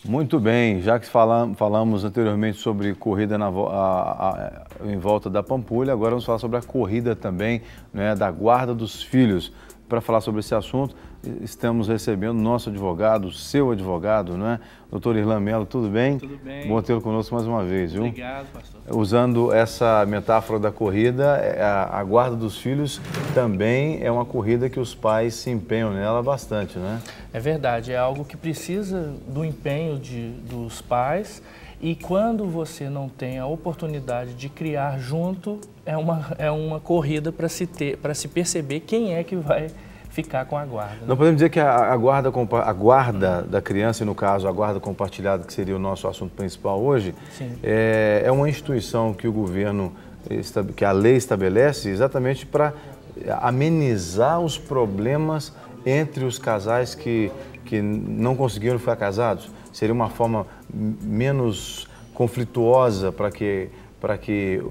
Muito bem, já que falamos anteriormente sobre corrida em volta da Pampulha, agora vamos falar sobre a corrida também, né, da Guarda dos Filhos. Para falar sobre esse assunto, estamos recebendo nosso advogado, seu advogado, né? Doutor Irlan Mello, tudo bem? Tudo bem. Bom tê-lo conosco mais uma vez, viu? Obrigado, pastor. Usando essa metáfora da corrida, a Guarda dos Filhos também é uma corrida que os pais se empenham nela bastante, né? É verdade, é algo que precisa do empenho dos pais, e quando você não tem a oportunidade de criar junto, é uma corrida para se perceber quem é que vai ficar com a guarda. Né? Não podemos dizer que a guarda da criança, e no caso a guarda compartilhada, que seria o nosso assunto principal hoje, é uma instituição que o governo, que a lei estabelece exatamente para amenizar os problemas entre os casais que não conseguiram ficar casados. Seria uma forma menos conflituosa para que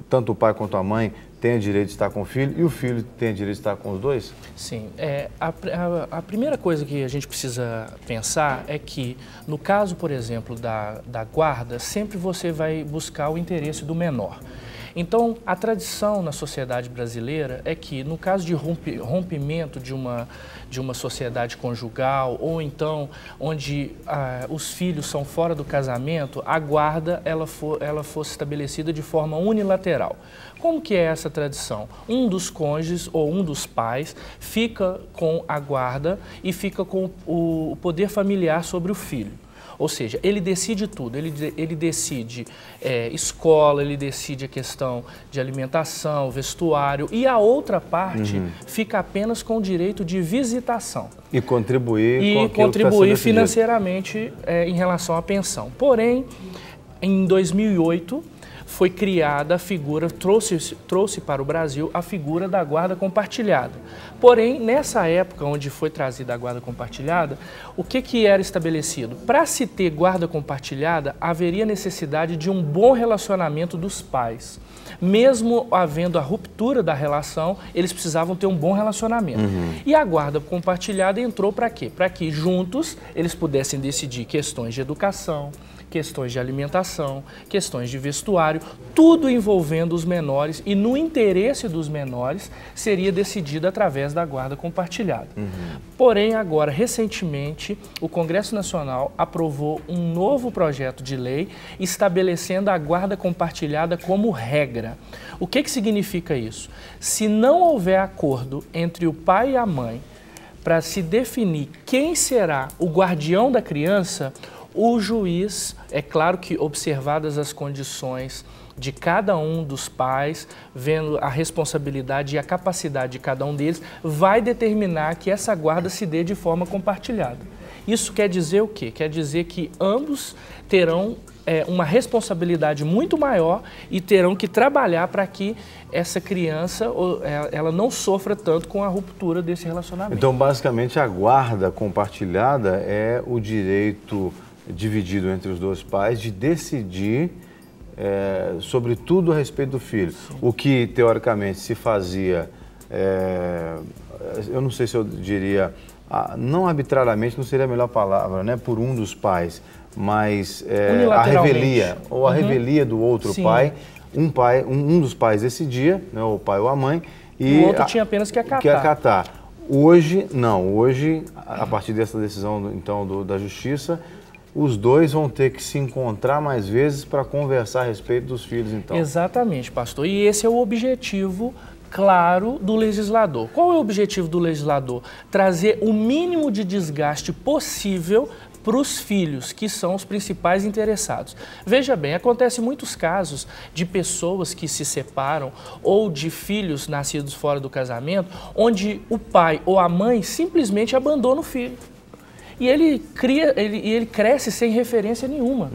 tanto o pai quanto a mãe tenha direito de estar com o filho e o filho tenha direito de estar com os dois? Sim. A primeira coisa que a gente precisa pensar é que, no caso, por exemplo, da guarda, sempre você vai buscar o interesse do menor. Então, a tradição na sociedade brasileira é que, no caso de rompimento de uma sociedade conjugal, ou então onde os filhos são fora do casamento, a guarda ela fosse estabelecida de forma unilateral. Como que é essa tradição? Um dos cônjuges ou um dos pais fica com a guarda e fica com o poder familiar sobre o filho. Ou seja, ele decide tudo, ele decide escola, ele decide a questão de alimentação, vestuário, e a outra parte fica apenas com o direito de visitação. E contribuir financeiramente em relação à pensão. Porém, em 2008, foi criada a figura, trouxe para o Brasil a figura da guarda compartilhada. Porém, nessa época onde foi trazida a guarda compartilhada, o que era estabelecido? Para se ter guarda compartilhada, haveria necessidade de um bom relacionamento dos pais. Mesmo havendo a ruptura da relação, eles precisavam ter um bom relacionamento. E a guarda compartilhada entrou para quê? Para que juntos eles pudessem decidir questões de educação, questões de alimentação, questões de vestuário, tudo envolvendo os menores, e no interesse dos menores seria decidido através da guarda compartilhada. Porém, agora, recentemente, o Congresso Nacional aprovou um novo projeto de lei estabelecendo a guarda compartilhada como regra. O que significa isso? Se não houver acordo entre o pai e a mãe para se definir quem será o guardião da criança, o juiz, é claro que observadas as condições de cada um dos pais, vendo a responsabilidade e a capacidade de cada um deles, vai determinar que essa guarda se dê de forma compartilhada. Isso quer dizer o quê? Quer dizer que ambos terão uma responsabilidade muito maior e terão que trabalhar para que essa criança ela não sofra tanto com a ruptura desse relacionamento. Então, basicamente, a guarda compartilhada é o direito dividido entre os dois pais de decidir sobre tudo a respeito do filho. Sim. O que, teoricamente, se fazia, eu não sei se eu diria, não arbitrariamente, não seria a melhor palavra, né, por um dos pais, mas a revelia, ou a revelia do outro pai, um dos pais decidia, né, o pai ou a mãe, e o outro tinha apenas que acatar. Hoje, não. Hoje, a partir dessa decisão, então, da Justiça, os dois vão ter que se encontrar mais vezes para conversar a respeito dos filhos, então. Exatamente, pastor. E esse é o objetivo claro do legislador. Qual é o objetivo do legislador? Trazer o mínimo de desgaste possível para os filhos, que são os principais interessados. Veja bem, acontece muitos casos de pessoas que se separam ou de filhos nascidos fora do casamento, onde o pai ou a mãe simplesmente abandona o filho. E ele cresce sem referência nenhuma.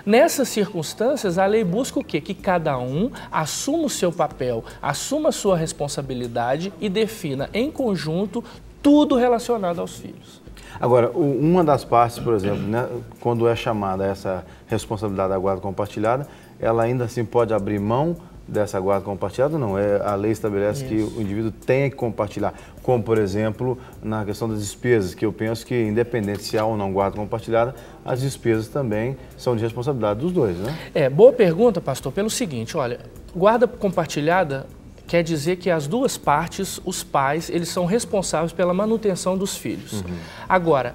Nessas circunstâncias, a lei busca o quê? Que cada um assuma o seu papel, assuma a sua responsabilidade e defina em conjunto tudo relacionado aos filhos. Agora, uma das partes, por exemplo, né, quando é chamada essa responsabilidade da guarda compartilhada, ela ainda assim pode abrir mão dessa guarda compartilhada? Não, a lei estabelece que o indivíduo tem que compartilhar, como, por exemplo, na questão das despesas, que eu penso que, independente se há ou não guarda compartilhada, as despesas também são de responsabilidade dos dois, né? Boa pergunta, pastor, pelo seguinte, olha, guarda compartilhada quer dizer que as duas partes, os pais, eles são responsáveis pela manutenção dos filhos. Agora,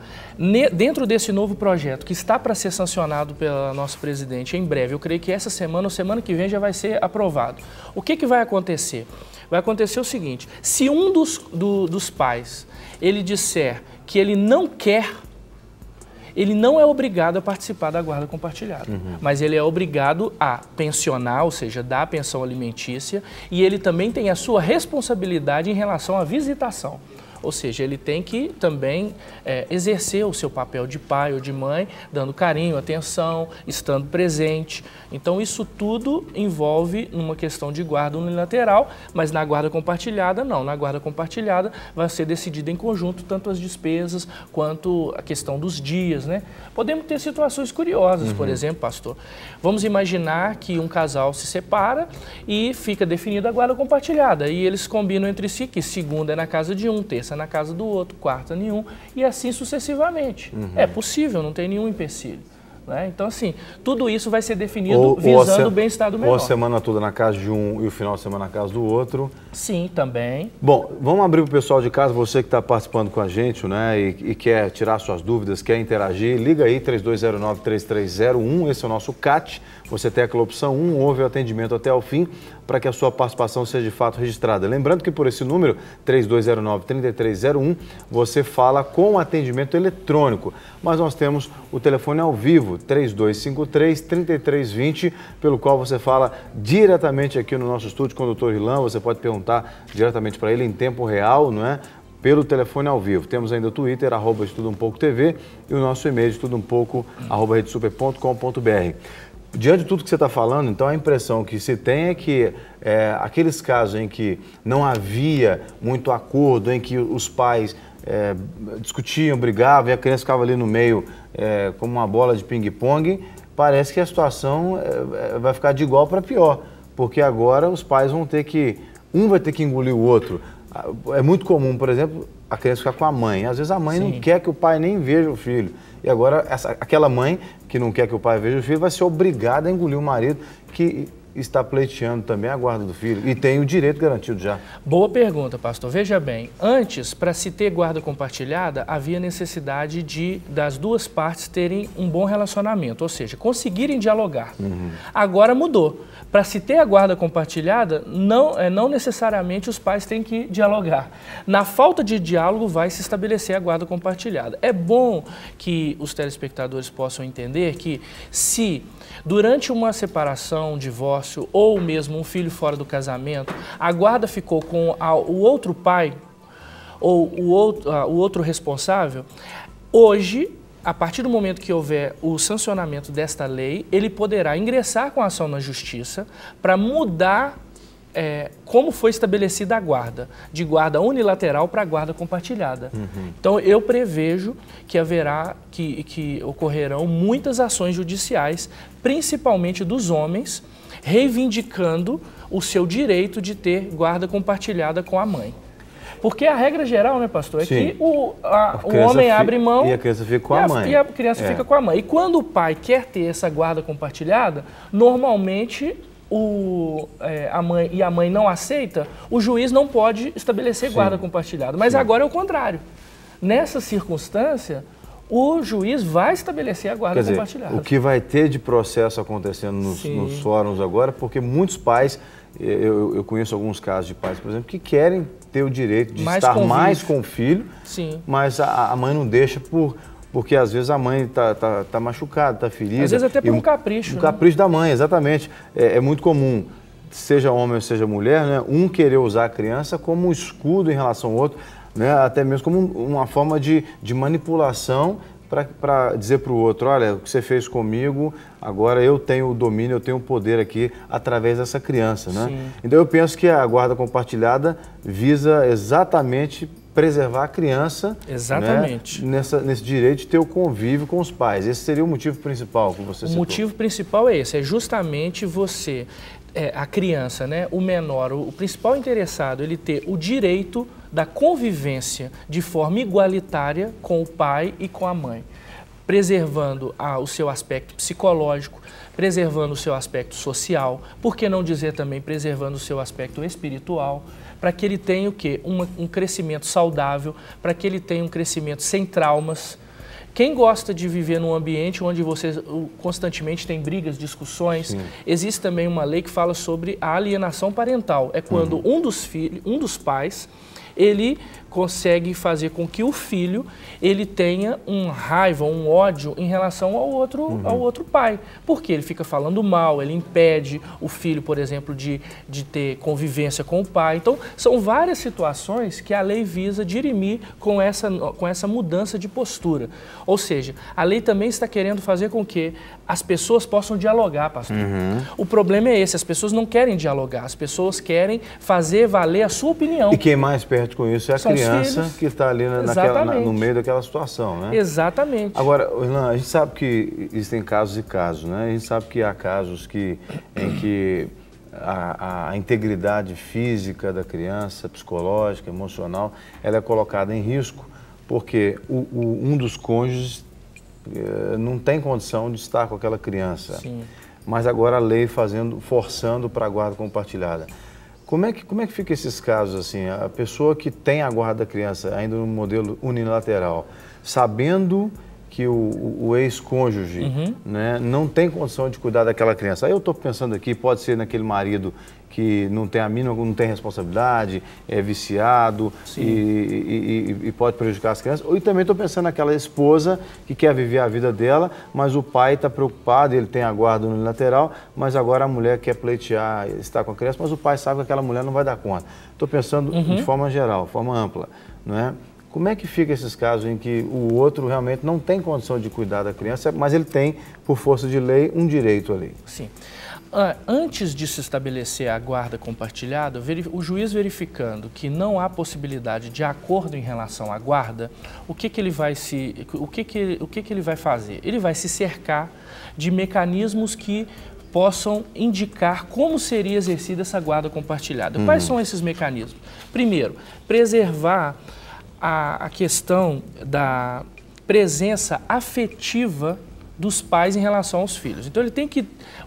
dentro desse novo projeto que está para ser sancionado pela nossa presidente em breve, eu creio que essa semana ou semana que vem já vai ser aprovado. O que vai acontecer? Vai acontecer o seguinte, se um dos pais, ele disser que ele não quer, ele não é obrigado a participar da guarda compartilhada, mas ele é obrigado a pensionar, ou seja, dar a pensão alimentícia, e ele também tem a sua responsabilidade em relação à visitação. Ou seja, ele tem que também exercer o seu papel de pai ou de mãe, dando carinho, atenção, estando presente. Então, isso tudo envolve uma questão de guarda unilateral, mas na guarda compartilhada, não. Na guarda compartilhada vai ser decidida em conjunto tanto as despesas quanto a questão dos dias, né? Podemos ter situações curiosas, por exemplo, pastor. Vamos imaginar que um casal se separa e fica definida a guarda compartilhada. E eles combinam entre si que segunda é na casa de um, terça na casa do outro, quarta nenhum, e assim sucessivamente. É possível, não tem nenhum empecilho. Né? Então, assim, tudo isso vai ser definido visando o bem-estar do menor. Ou a semana toda na casa de um e o final de semana na casa do outro. Sim, também. Bom, vamos abrir para o pessoal de casa, você que está participando com a gente, né, e quer tirar suas dúvidas, quer interagir, liga aí, 3209-3301, esse é o nosso CAT. Você tem aquela opção 1, ouve o atendimento até o fim, para que a sua participação seja de fato registrada. Lembrando que por esse número, 3209-3301, você fala com atendimento eletrônico. Mas nós temos o telefone ao vivo, 3253-3320, pelo qual você fala diretamente aqui no nosso estúdio com o Dr. Rilan. Você pode perguntar diretamente para ele em tempo real, não é? Pelo telefone ao vivo. Temos ainda o Twitter, @estudampouco.tv, e o nosso e-mail, estudampouco, @redesuper.com.br. Diante de tudo que você está falando, então a impressão que se tem é que aqueles casos em que não havia muito acordo, em que os pais discutiam, brigavam e a criança ficava ali no meio como uma bola de ping-pong, parece que a situação vai ficar de igual para pior, porque agora os pais vão ter que, um vai ter que engolir o outro. É muito comum, por exemplo, a criança ficar com a mãe. Às vezes a mãe não quer que o pai nem veja o filho. E agora aquela mãe que não quer que o pai veja o filho vai ser obrigada a engolir o marido que está pleiteando também a guarda do filho e tem o direito garantido já. Boa pergunta, pastor. Veja bem, antes, para se ter guarda compartilhada, havia necessidade das duas partes terem um bom relacionamento, ou seja, conseguirem dialogar. Agora mudou. Para se ter a guarda compartilhada, não necessariamente os pais têm que dialogar. Na falta de diálogo vai se estabelecer a guarda compartilhada. É bom que os telespectadores possam entender que se durante uma separação, um divórcio ou mesmo um filho fora do casamento, a guarda ficou com o outro pai ou o outro responsável, hoje, a partir do momento que houver o sancionamento desta lei, ele poderá ingressar com a ação na justiça para mudar como foi estabelecida a guarda, de guarda unilateral para guarda compartilhada. Então, eu prevejo que que ocorrerão muitas ações judiciais, principalmente dos homens, reivindicando o seu direito de ter guarda compartilhada com a mãe. Porque a regra geral, né, pastor, é que o homem abre mão e a criança fica com a mãe. E a criança fica com a mãe. E quando o pai quer ter essa guarda compartilhada, normalmente a mãe não aceita, o juiz não pode estabelecer guarda compartilhada. Mas agora é o contrário. Nessa circunstância, o juiz vai estabelecer a guarda compartilhada. O que vai ter de processo acontecendo nos fóruns agora, porque muitos pais, eu conheço alguns casos de pais, por exemplo, que querem ter o direito de estar mais com o filho, mas a mãe não deixa porque às vezes a mãe está machucada, está ferida. Às vezes até por um capricho. Um capricho da mãe, exatamente. É muito comum, seja homem ou seja mulher, né, um querer usar a criança como um escudo em relação ao outro, né, até mesmo como uma forma de manipulação para dizer para o outro, olha, o que você fez comigo, agora eu tenho o domínio, eu tenho o poder aqui através dessa criança. Né? Então eu penso que a guarda compartilhada visa exatamente preservar a criança, né, nesse direito de ter o convívio com os pais. Esse seria o motivo principal que você citou. O motivo principal é esse, é justamente você a criança, né, o menor, o principal interessado, ele ter o direito da convivência de forma igualitária com o pai e com a mãe, preservando o seu aspecto psicológico, preservando o seu aspecto social, por que não dizer também preservando o seu aspecto espiritual, para que ele tenha o quê? Um crescimento saudável, para que ele tenha um crescimento sem traumas. Quem gosta de viver num ambiente onde você constantemente tem brigas, discussões, sim, existe também uma lei que fala sobre a alienação parental. É quando um dos pais, ele consegue fazer com que o filho ele tenha raiva, um ódio em relação ao outro pai. Porque ele fica falando mal, ele impede o filho, por exemplo, de ter convivência com o pai. Então, são várias situações que a lei visa dirimir com essa mudança de postura. Ou seja, a lei também está querendo fazer com que as pessoas possam dialogar, pastor. O problema é esse, as pessoas não querem dialogar, as pessoas querem fazer valer a sua opinião. E quem mais perde com isso é a criança que está ali no meio daquela situação, né? Exatamente. Agora, Irlan, a gente sabe que existem casos e casos, né? A gente sabe que há casos em que a integridade física da criança, psicológica, emocional, ela é colocada em risco porque um dos cônjuges não tem condição de estar com aquela criança. Sim. Mas agora a lei forçando para a guarda compartilhada. Como é que fica esses casos assim? A pessoa que tem a guarda da criança ainda no modelo unilateral, sabendo que o ex-cônjuge, né, não tem condição de cuidar daquela criança. Aí eu estou pensando aqui, pode ser naquele marido que não tem a mínima, não tem responsabilidade, é viciado e pode prejudicar as crianças. Ou também estou pensando naquela esposa que quer viver a vida dela, mas o pai está preocupado, ele tem a guarda unilateral, mas agora a mulher quer pleitear, estar com a criança, mas o pai sabe que aquela mulher não vai dar conta. Estou pensando de forma geral, forma ampla, não é? Como é que fica esses casos em que o outro realmente não tem condição de cuidar da criança, mas ele tem, por força de lei, um direito ali? Sim. Antes de se estabelecer a guarda compartilhada, o juiz verificando que não há possibilidade de acordo em relação à guarda, o que ele vai fazer? Ele vai se cercar de mecanismos que possam indicar como seria exercida essa guarda compartilhada. Quais são esses mecanismos? Primeiro, preservar a questão da presença afetiva dos pais em relação aos filhos. Então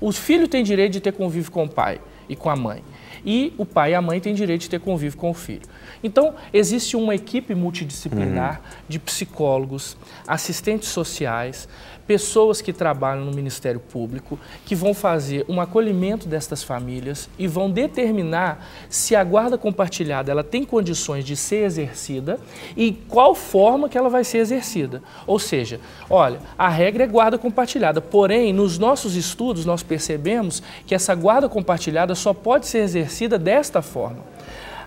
o filho tem direito de ter convívio com o pai e com a mãe. E o pai e a mãe têm direito de ter convívio com o filho. Então, existe uma equipe multidisciplinar de psicólogos, assistentes sociais, pessoas que trabalham no Ministério Público, que vão fazer um acolhimento destas famílias e vão determinar se a guarda compartilhada ela tem condições de ser exercida e qual forma que ela vai ser exercida. Ou seja, olha, a regra é guarda compartilhada, porém, nos nossos estudos nós percebemos que essa guarda compartilhada só pode ser exercida desta forma.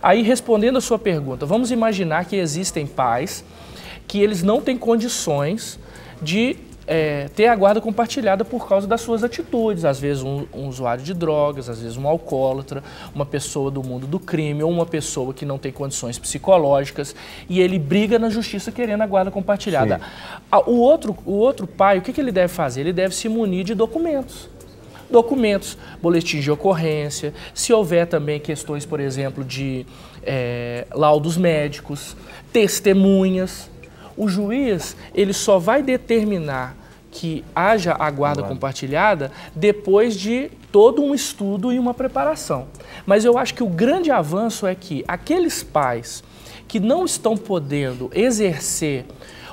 Aí, respondendo a sua pergunta, vamos imaginar que existem pais que eles não têm condições de ter a guarda compartilhada por causa das suas atitudes. Às vezes um usuário de drogas, às vezes um alcoólatra, uma pessoa do mundo do crime ou uma pessoa que não tem condições psicológicas e ele briga na justiça querendo a guarda compartilhada. O outro pai, o que ele deve fazer? Ele deve se munir de documentos, boletins de ocorrência, se houver também questões, por exemplo, de laudos médicos, testemunhas. O juiz, ele só vai determinar que haja a guarda compartilhada depois de todo um estudo e uma preparação. Mas eu acho que o grande avanço é que aqueles pais que não estão podendo exercer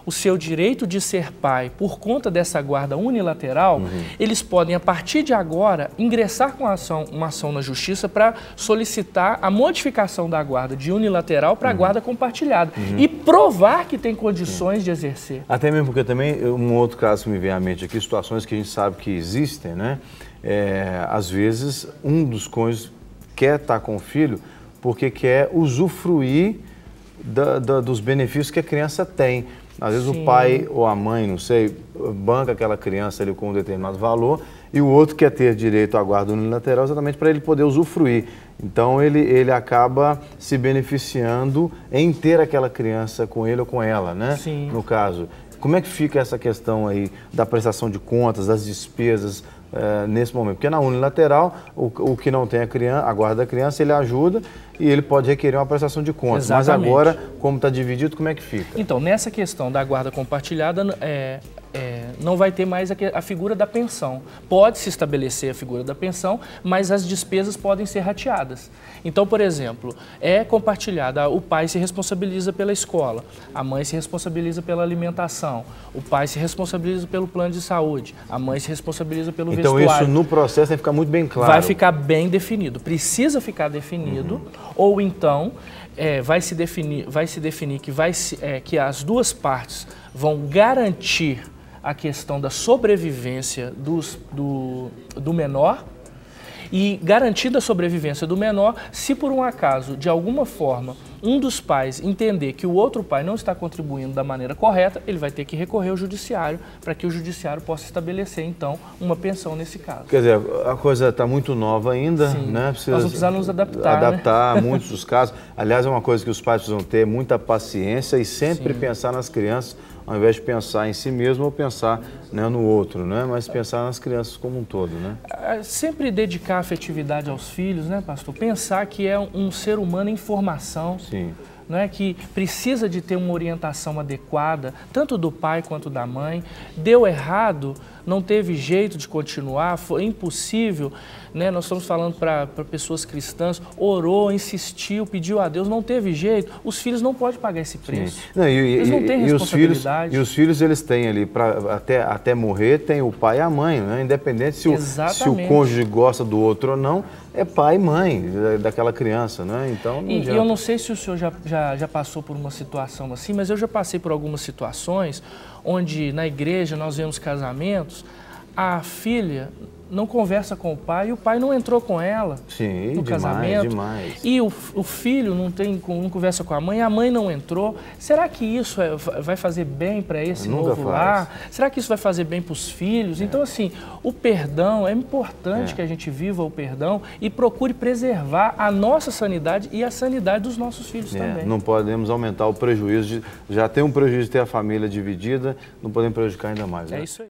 o seu direito de ser pai por conta dessa guarda unilateral, eles podem, a partir de agora, ingressar com uma ação na justiça para solicitar a modificação da guarda de unilateral para a guarda compartilhada e provar que tem condições de exercer. Até mesmo porque também, um outro caso que me vem à mente aqui, situações que a gente sabe que existem, né? Às vezes, um dos cônjuges quer estar com o filho porque quer usufruir dos benefícios que a criança tem. Às vezes o pai ou a mãe, não sei, banca aquela criança ali com um determinado valor e o outro quer ter direito à guarda unilateral exatamente para ele poder usufruir. Então ele acaba se beneficiando em ter aquela criança com ele ou com ela, né? Sim. No caso. Como é que fica essa questão aí da prestação de contas, das despesas nesse momento? Porque na unilateral, o que não tem a guarda da criança, ele ajuda e ele pode requerer uma prestação de contas. Exatamente. Mas agora, como está dividido, como é que fica? Então, nessa questão da guarda compartilhada, não vai ter mais a figura da pensão. Pode-se estabelecer a figura da pensão, mas as despesas podem ser rateadas. Então, por exemplo, é compartilhada, o pai se responsabiliza pela escola, a mãe se responsabiliza pela alimentação, o pai se responsabiliza pelo plano de saúde, a mãe se responsabiliza pelo vestuário. Então isso no processo vai ficar muito bem claro. Vai ficar bem definido, precisa ficar definido, ou então vai se definir que as duas partes vão garantir a questão da sobrevivência do menor e garantida a sobrevivência do menor, se por um acaso, de alguma forma, um dos pais entender que o outro pai não está contribuindo da maneira correta, ele vai ter que recorrer ao judiciário para que o judiciário possa estabelecer, então, uma pensão nesse caso. Quer dizer, a coisa está muito nova ainda, sim, né? Nós vamos precisar nos adaptar, né? Muitos dos casos. Aliás, é uma coisa que os pais precisam ter muita paciência e sempre sim. pensar nas crianças, ao invés de pensar em si mesmo ou pensar, né, no outro, né? Mas pensar nas crianças como um todo, né? Sempre dedicar afetividade aos filhos, né, pastor? Pensar que é um ser humano em formação. Sim. Não é, que precisa de ter uma orientação adequada, tanto do pai quanto da mãe. Deu errado, não teve jeito de continuar, foi impossível, né? Nós estamos falando para pessoas cristãs, orou, insistiu, pediu a Deus, não teve jeito. Os filhos não podem pagar esse preço. Não, eles não têm responsabilidade. E os filhos, eles têm ali, até morrer, tem o pai e a mãe, né? Independente se o cônjuge gosta do outro ou não, é pai e mãe daquela criança, né? Então, e eu não sei se o senhor já passou por uma situação assim, mas eu já passei por algumas situações onde na igreja nós vemos casamentos, a filha não conversa com o pai e o pai não entrou com ela no casamento. Demais. E o filho não conversa com a mãe não entrou. Será que isso vai fazer bem para esse novo lar? Será que isso vai fazer bem para os filhos? Então, assim, o perdão, é importante que a gente viva o perdão e procure preservar a nossa sanidade e a sanidade dos nossos filhos também. Não podemos aumentar o prejuízo. Já tem um prejuízo de ter a família dividida, não podemos prejudicar ainda mais. Né? É isso aí.